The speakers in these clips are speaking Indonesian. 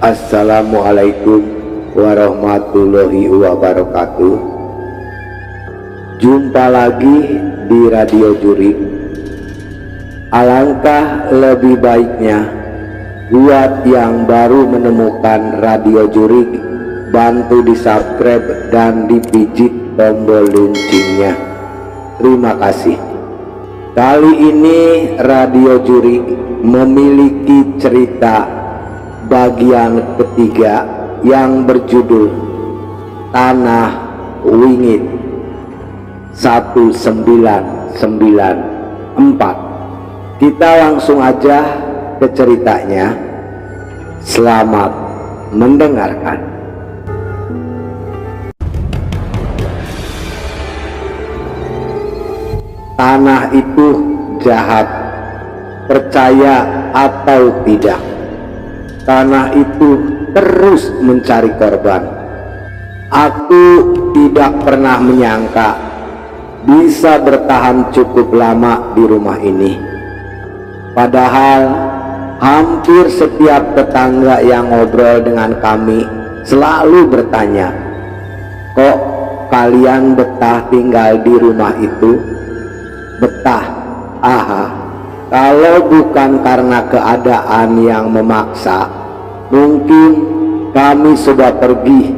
Assalamualaikum warahmatullahi wabarakatuh. Jumpa lagi di Radio Jurik. Alangkah lebih baiknya buat yang baru menemukan Radio Jurik, bantu di subscribe dan dipijit tombol loncengnya. Terima kasih. Kali ini Radio Jurik memiliki cerita bagian ketiga yang berjudul Tanah Wingit 1994. Kita langsung aja ke ceritanya. Selamat mendengarkan. Tanah itu jahat, percaya atau tidak. Tanah itu terus mencari korban. Aku tidak pernah menyangka bisa bertahan cukup lama di rumah ini. Padahal hampir setiap tetangga yang ngobrol dengan kami selalu bertanya, "Kok kalian betah tinggal di rumah itu?" Betah? Aha, kalau bukan karena keadaan yang memaksa, mungkin kami sudah pergi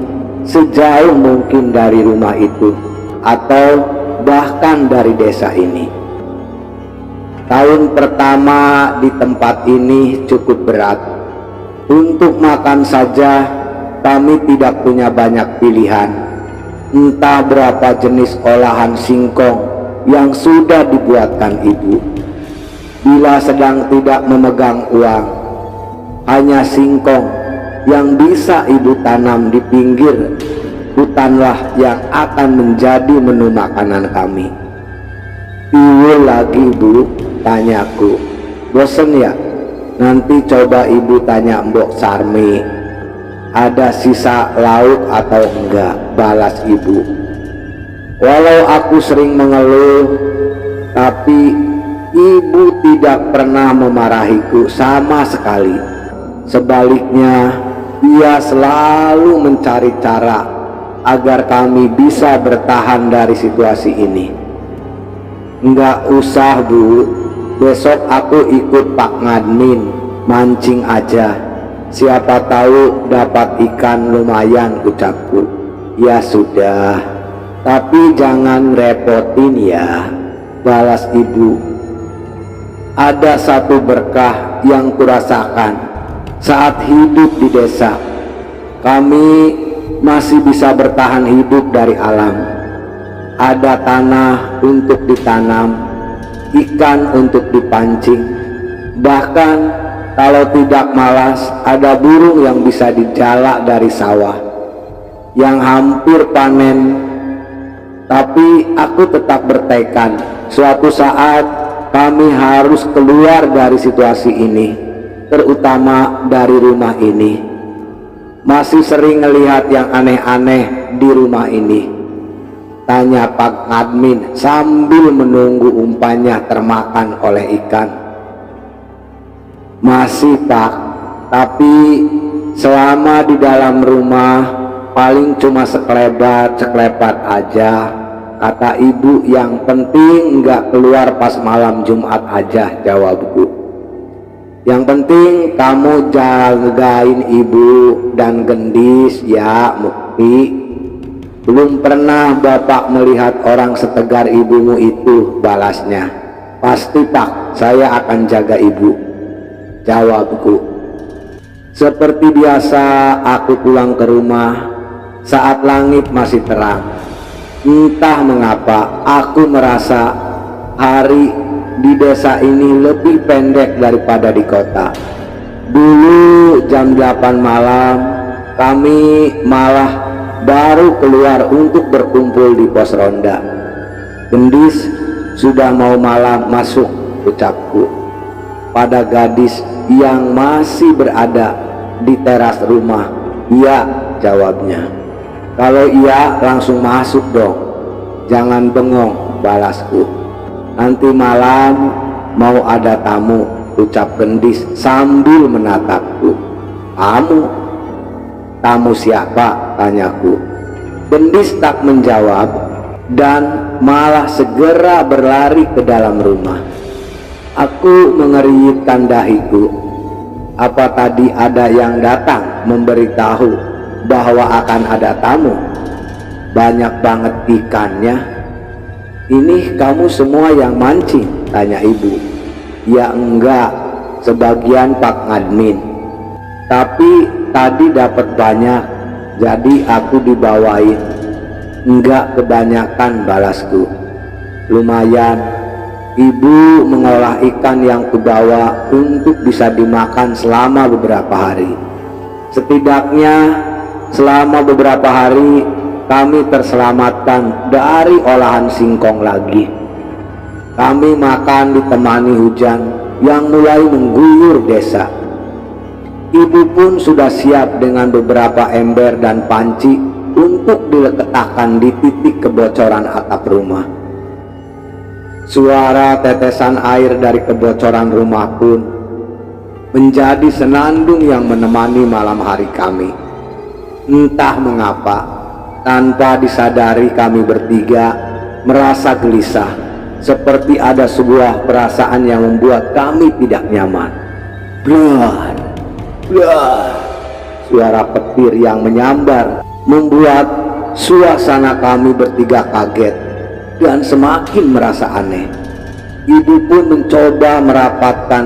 sejauh mungkin dari rumah itu, atau bahkan dari desa ini. Tahun pertama di tempat ini cukup berat. Untuk makan saja kami tidak punya banyak pilihan. Entah berapa jenis olahan singkong yang sudah dibuatkan ibu. Bila sedang tidak memegang uang, hanya singkong yang bisa ibu tanam di pinggir hutanlah yang akan menjadi menu makanan kami. "Tiwul lagi bu?" tanyaku. "Bosen ya? Nanti coba ibu tanya Mbok Sarmi, ada sisa lauk atau enggak," balas ibu. Walau aku sering mengeluh, tapi ibu tidak pernah memarahiku sama sekali. Sebaliknya, ia selalu mencari cara agar kami bisa bertahan dari situasi ini. "Enggak usah bu, besok aku ikut Pak Ngadmin mancing aja. Siapa tahu dapat ikan lumayan," ucapku. "Ya sudah, tapi jangan repotin ya," balas ibu. Ada satu berkah yang kurasakan saat hidup di desa. Kami masih bisa bertahan hidup dari alam. Ada tanah untuk ditanam, ikan untuk dipancing, bahkan kalau tidak malas ada burung yang bisa dijalak dari sawah yang hampir panen. Tapi aku tetap bertekad, suatu saat kami harus keluar dari situasi ini, terutama dari rumah ini. "Masih sering melihat yang aneh-aneh di rumah ini?" tanya Pak Admin sambil menunggu umpannya termakan oleh ikan. "Masih Pak, tapi selama di dalam rumah paling cuma sekelebat aja," kata ibu. "Yang penting nggak keluar pas malam Jumat aja," jawabku. "Yang penting kamu jagain ibu dan gendis ya Mukti. Belum pernah bapak melihat orang setegar ibumu itu," balasnya. "Pasti Pak, saya akan jaga ibu," jawabku. Seperti biasa aku pulang ke rumah saat langit masih terang. Entah mengapa aku merasa hari di desa ini lebih pendek daripada di kota. Dulu jam 8 malam kami malah baru keluar untuk berkumpul di pos ronda. "Gendis, sudah mau malam masuk," ucapku pada gadis yang masih berada di teras rumah. "Iya," jawabnya. "Kalau iya langsung masuk dong, jangan bengong," balasku. "Nanti malam mau ada tamu," ucap gendis sambil menatapku. "Tamu? Tamu siapa? Tanyaku. Gendis tak menjawab dan malah segera berlari ke dalam rumah. Aku mengerutkan dahiku. Apa tadi ada yang datang memberitahu bahwa akan ada tamu? Banyak banget ikannya. Ini kamu semua yang mancing? Tanya ibu. Ya enggak, sebagian Pak Admin. Tapi tadi dapat banyak, jadi aku dibawain. Enggak kebanyakan, balasku. Lumayan, ibu mengolah ikan yang kubawa untuk bisa dimakan selama beberapa hari. Setidaknya selama beberapa hari kami terselamatkan dari olahan singkong lagi. Kami makan ditemani hujan yang mulai mengguyur desa. Ibu pun sudah siap dengan beberapa ember dan panci untuk diletakkan di titik kebocoran atap rumah. Suara tetesan air dari kebocoran rumah pun menjadi senandung yang menemani malam hari kami. Entah mengapa, tanpa disadari kami bertiga merasa gelisah, seperti ada sebuah perasaan yang membuat kami tidak nyaman. Blar, blar, suara petir yang menyambar membuat suasana kami bertiga kaget dan semakin merasa aneh. Ibu pun mencoba merapatkan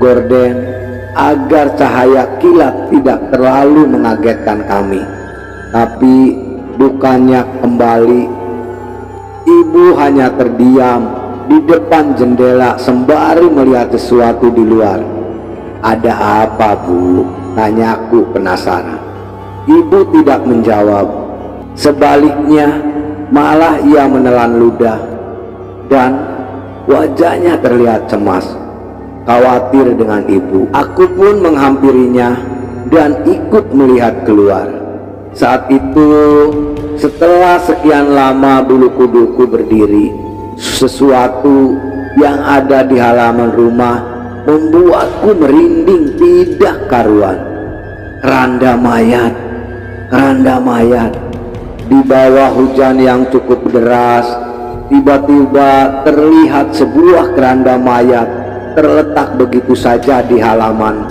gorden agar cahaya kilat tidak terlalu mengagetkan kami. Tapi bukannya kembali, ibu hanya terdiam di depan jendela sembari melihat sesuatu di luar. Ada apa, Bu? Tanyaku penasaran. Ibu tidak menjawab. Sebaliknya, malah ia menelan ludah dan wajahnya terlihat cemas, khawatir dengan ibu. Aku pun menghampirinya dan ikut melihat keluar. Saat itu, setelah sekian lama bulu kuduku berdiri, sesuatu yang ada di halaman rumah membuatku merinding tidak karuan. Keranda mayat, keranda mayat. Di bawah hujan yang cukup deras, tiba-tiba terlihat sebuah keranda mayat terletak begitu saja di halaman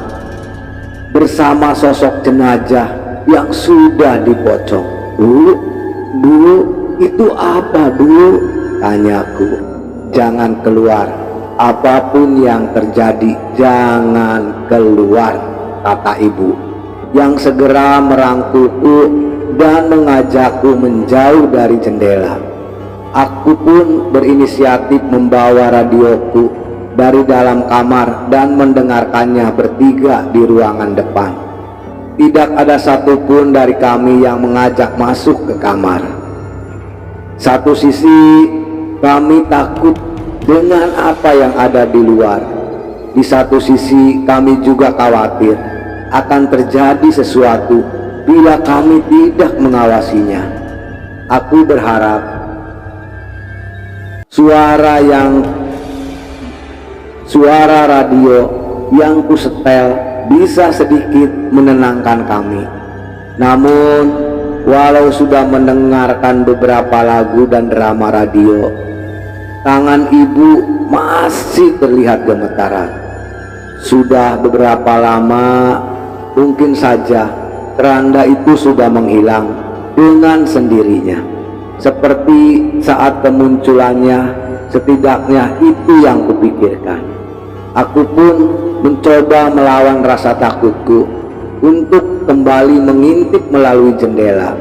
bersama sosok jenazah yang sudah dipocong. Bu, itu apa, Bu? Tanyaku. Jangan keluar, apapun yang terjadi jangan keluar, kata ibu, yang segera merangkulku dan mengajakku menjauh dari jendela. Aku pun berinisiatif membawa radioku dari dalam kamar dan mendengarkannya bertiga di ruangan depan. Tidak ada satupun dari kami yang mengajak masuk ke kamar. Satu sisi kami takut dengan apa yang ada di luar. Di satu sisi kami juga khawatir akan terjadi sesuatu bila kami tidak mengawasinya. Aku berharap suara radio yang kusetel bisa sedikit menenangkan kami. Namun walau sudah mendengarkan beberapa lagu dan drama radio, tangan ibu masih terlihat gemetaran. Sudah beberapa lama, mungkin saja keranda itu sudah menghilang dengan sendirinya. Seperti saat kemunculannya, setidaknya itu yang kupikirkan. Aku pun mencoba melawan rasa takutku untuk kembali mengintip melalui jendela.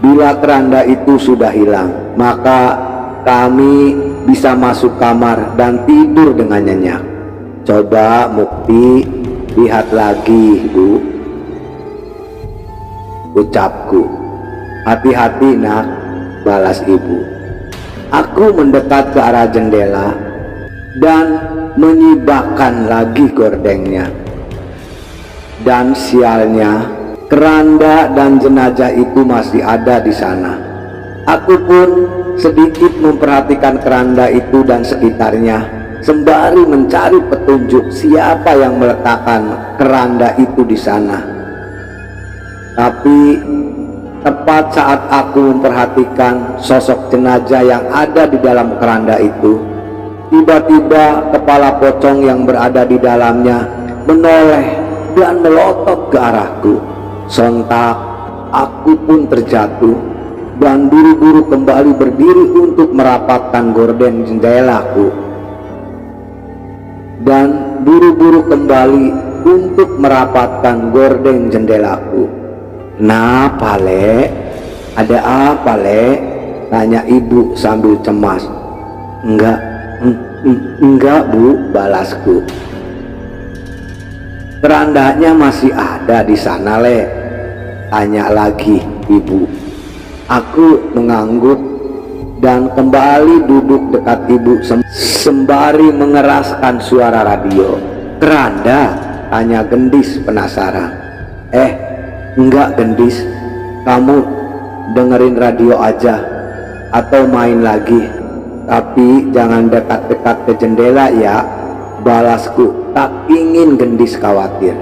Bila keranda itu sudah hilang, maka kami bisa masuk kamar dan tidur dengan nyenyak. Coba Mukti, lihat lagi, Bu, ucapku. Hati-hati, Nak, balas ibu. Aku mendekat ke arah jendela dan menyibakkan lagi gordengnya. Dan sialnya, keranda dan jenazah itu masih ada di sana. Aku pun sedikit memperhatikan keranda itu dan sekitarnya, sembari mencari petunjuk siapa yang meletakkan keranda itu di sana. Tapi tepat saat aku memperhatikan sosok jenazah yang ada di dalam keranda itu, tiba-tiba kepala pocong yang berada di dalamnya menoleh dan melotot ke arahku. Sontak aku pun terjatuh dan buru-buru kembali berdiri untuk merapatkan gorden jendelaku. "Kenapa, Le? Ada apa, Le?" tanya ibu sambil cemas. Enggak, Bu," balasku. "Kerandanya masih ada di sana, Le?" tanya lagi ibu. Aku mengangguk dan kembali duduk dekat ibu sembari mengeraskan suara radio. "Keranda?" tanya Gendis penasaran. Enggak, Gendis, kamu dengerin radio aja atau main lagi, tapi jangan dekat-dekat ke jendela ya," balasku. Tak ingin Gendis khawatir.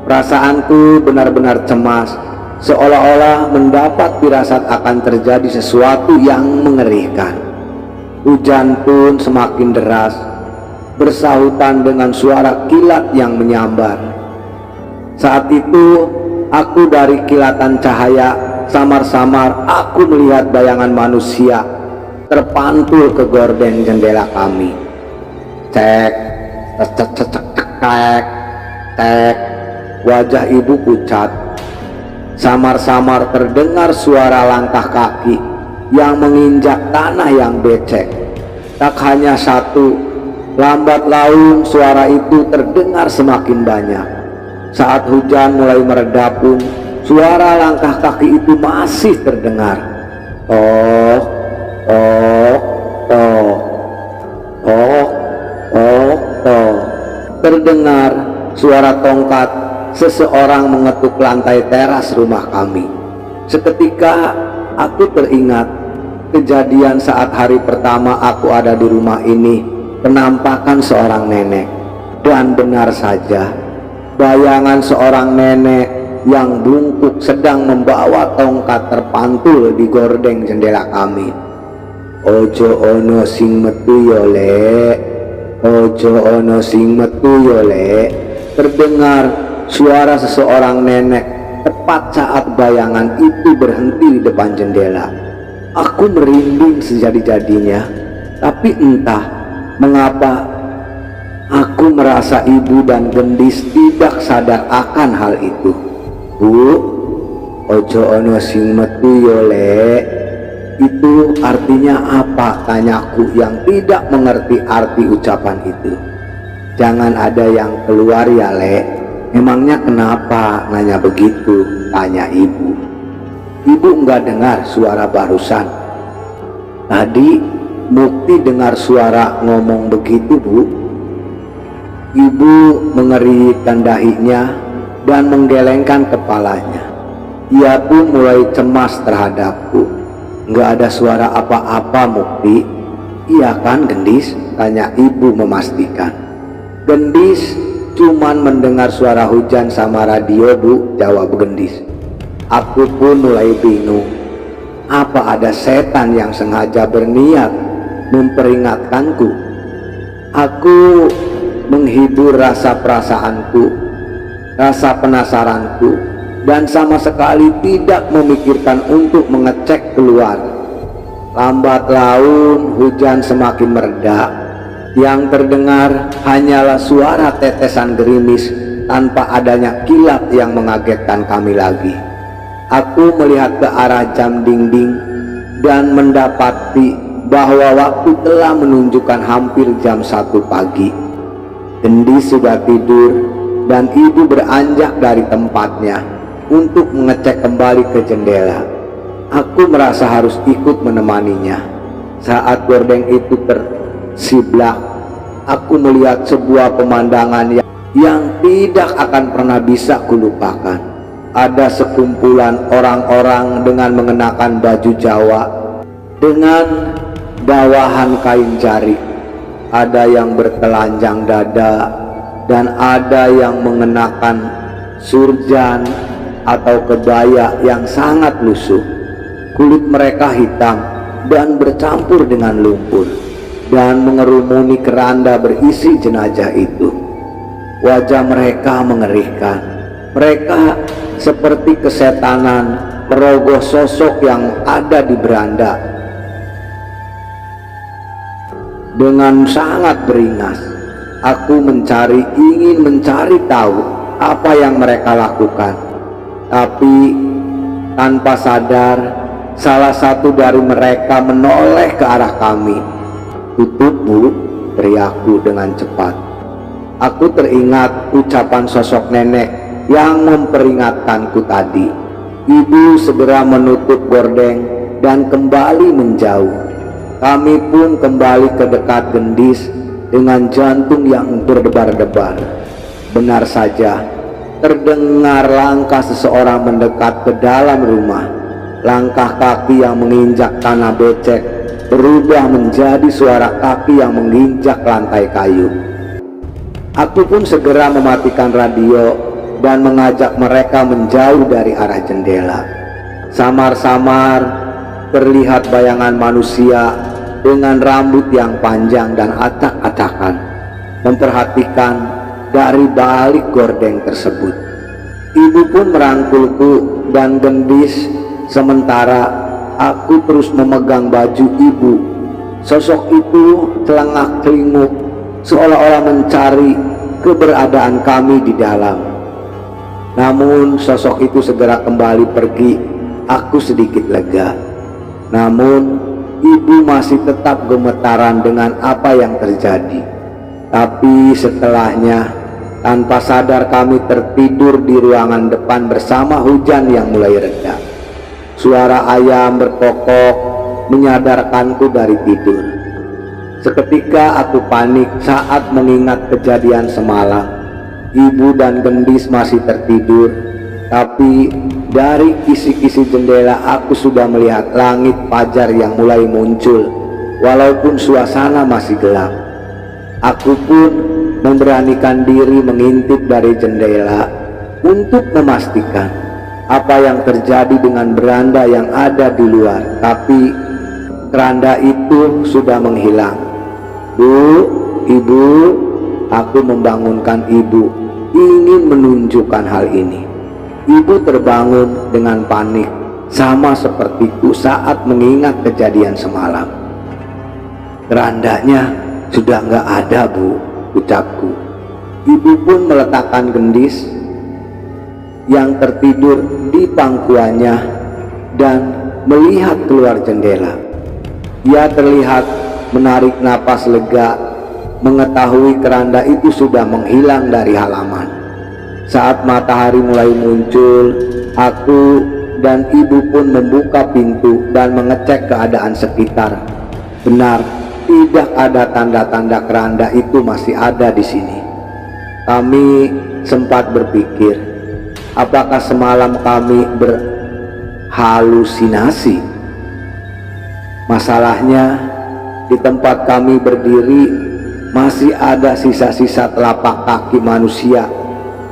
Perasaanku benar-benar cemas, seolah-olah mendapat firasat akan terjadi sesuatu yang mengerikan. Hujan pun semakin deras, bersahutan dengan suara kilat yang menyambar. Saat itu aku dari kilatan cahaya samar-samar aku melihat bayangan manusia terpantul ke gorden jendela kami. Cek, cek, cek, cek, cek, cek. Wajah ibu pucat. Samar-samar terdengar suara langkah kaki yang menginjak tanah yang becek. Tak hanya satu, lambat laun suara itu terdengar semakin banyak. Saat hujan mulai mereda pun, suara langkah kaki itu masih terdengar. Tok, tok, tok, tok, tok, tok. Terdengar suara tongkat seseorang mengetuk lantai teras rumah kami. Seketika aku teringat kejadian saat hari pertama aku ada di rumah ini, penampakan seorang nenek. Dan benar saja, bayangan seorang nenek yang bungkuk sedang membawa tongkat terpantul di gordeng jendela kami. "Ojo ono sing metu yo, Le. Ojo ono sing metu yo, Le." Terdengar suara seseorang nenek tepat saat bayangan itu berhenti di depan jendela. Aku merinding sejadi-jadinya, tapi entah mengapa aku merasa ibu dan Gendis tidak sadar akan hal itu. "Bu, ojo ono sing metu yo, Le. Itu artinya apa?" tanyaku yang tidak mengerti arti ucapan itu. "Jangan ada yang keluar ya, Le." "Emangnya kenapa nanya begitu?" tanya ibu. "Ibu enggak dengar suara barusan? Tadi Mukti dengar suara ngomong begitu, Bu." Ibu mengerikkan dahinya dan menggelengkan kepalanya. Ia pun mulai cemas terhadapku. "Enggak ada suara apa-apa, Mukti. Iya kan, Gendis?" tanya ibu memastikan. "Gendis cuman mendengar suara hujan sama radio, Bu," jawab Gendis. Aku pun mulai bingung. Apa ada setan yang sengaja berniat memperingatkanku? Aku menghibur rasa perasaanku, rasa penasaranku, dan sama sekali tidak memikirkan untuk mengecek keluar. Lambat laun hujan semakin mereda. Yang terdengar hanyalah suara tetesan gerimis tanpa adanya kilat yang mengagetkan kami lagi. Aku melihat ke arah jam dinding dan mendapati bahwa waktu telah menunjukkan hampir jam 1 pagi. Gendis sudah tidur dan ibu beranjak dari tempatnya untuk mengecek kembali ke jendela. Aku merasa harus ikut menemaninya. Saat gordeng itu tersiblak, aku melihat sebuah pemandangan yang tidak akan pernah bisa kulupakan. Ada sekumpulan orang-orang dengan mengenakan baju Jawa dengan bawahan kain jarik. Ada yang bertelanjang dada dan ada yang mengenakan surjan, atau kebaya yang sangat lusuh. Kulit mereka hitam dan bercampur dengan lumpur dan mengerumuni keranda berisi jenazah itu. Wajah mereka mengerikan. Mereka seperti kesetanan merogoh sosok yang ada di beranda. Dengan sangat beringas, aku ingin mencari tahu apa yang mereka lakukan. Tapi tanpa sadar, salah satu dari mereka menoleh ke arah kami. "Tutup, Bu," teriakku dengan cepat. Aku teringat ucapan sosok nenek yang memperingatkanku tadi. Ibu segera menutup gordeng dan kembali menjauh. Kami pun kembali ke dekat gendis dengan jantung yang berdebar-debar. Benar saja, terdengar langkah seseorang mendekat ke dalam rumah. Langkah kaki yang menginjak tanah becek berubah menjadi suara kaki yang menginjak lantai kayu. Aku pun segera mematikan radio dan mengajak mereka menjauh dari arah jendela. Samar-samar terlihat bayangan manusia dengan rambut yang panjang dan acak-acakan memperhatikan dari balik gordeng tersebut. Ibu pun merangkulku dan gendis, sementara aku terus memegang baju ibu. Sosok itu celengak-celinguk seolah-olah mencari keberadaan kami di dalam. Namun sosok itu segera kembali pergi. Aku sedikit lega. Namun ibu masih tetap gemetaran dengan apa yang terjadi. Tapi setelahnya, tanpa sadar kami tertidur di ruangan depan bersama hujan yang mulai reda. Suara ayam berkokok menyadarkanku dari tidur. Seketika aku panik saat mengingat kejadian semalam. Ibu dan gendis masih tertidur, tapi dari kisi-kisi jendela aku sudah melihat langit fajar yang mulai muncul walaupun suasana masih gelap. Aku pun memberanikan diri mengintip dari jendela untuk memastikan apa yang terjadi dengan beranda yang ada di luar. Tapi keranda itu sudah menghilang. "Bu, Ibu," aku membangunkan ibu, ingin menunjukkan hal ini. Ibu terbangun dengan panik, sama sepertiku saat mengingat kejadian semalam. "Kerandanya sudah nggak ada, Bu," ucapku. Ibu pun meletakkan gendis yang tertidur di pangkuannya dan melihat keluar jendela. Ia terlihat menarik napas lega, mengetahui keranda itu sudah menghilang dari halaman. Saat matahari mulai muncul, aku dan ibu pun membuka pintu dan mengecek keadaan sekitar. Benar, tidak ada tanda-tanda keranda itu masih ada di sini. Kami sempat berpikir, apakah semalam kami berhalusinasi? Masalahnya, di tempat kami berdiri masih ada sisa-sisa telapak kaki manusia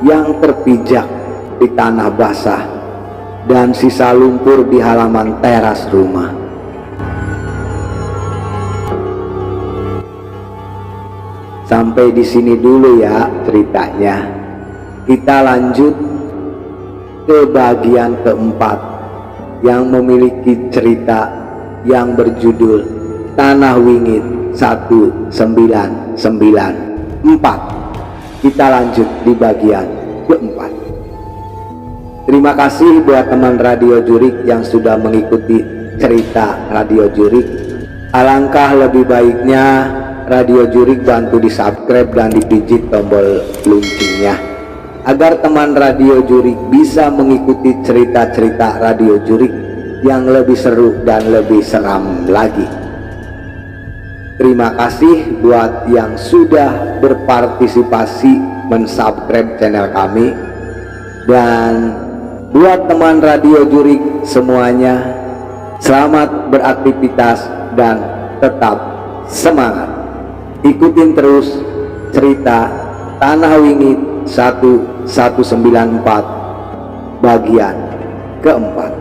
yang terpijak di tanah basah dan sisa lumpur di halaman teras rumah. Sampai di sini dulu ya ceritanya. Kita lanjut ke bagian keempat yang memiliki cerita yang berjudul Tanah Wingit 1994. Kita lanjut di bagian keempat. Terima kasih buat teman Radio Jurik yang sudah mengikuti cerita Radio Jurik. Alangkah lebih baiknya Radio Jurik bantu di subscribe dan dipijit tombol loncengnya agar teman Radio Jurik bisa mengikuti cerita-cerita Radio Jurik yang lebih seru dan lebih seram lagi. Terima kasih buat yang sudah berpartisipasi mensubscribe channel kami, dan buat teman Radio Jurik semuanya, selamat beraktivitas dan tetap semangat. Ikutin terus cerita Tanah Wingit 1194 bagian keempat.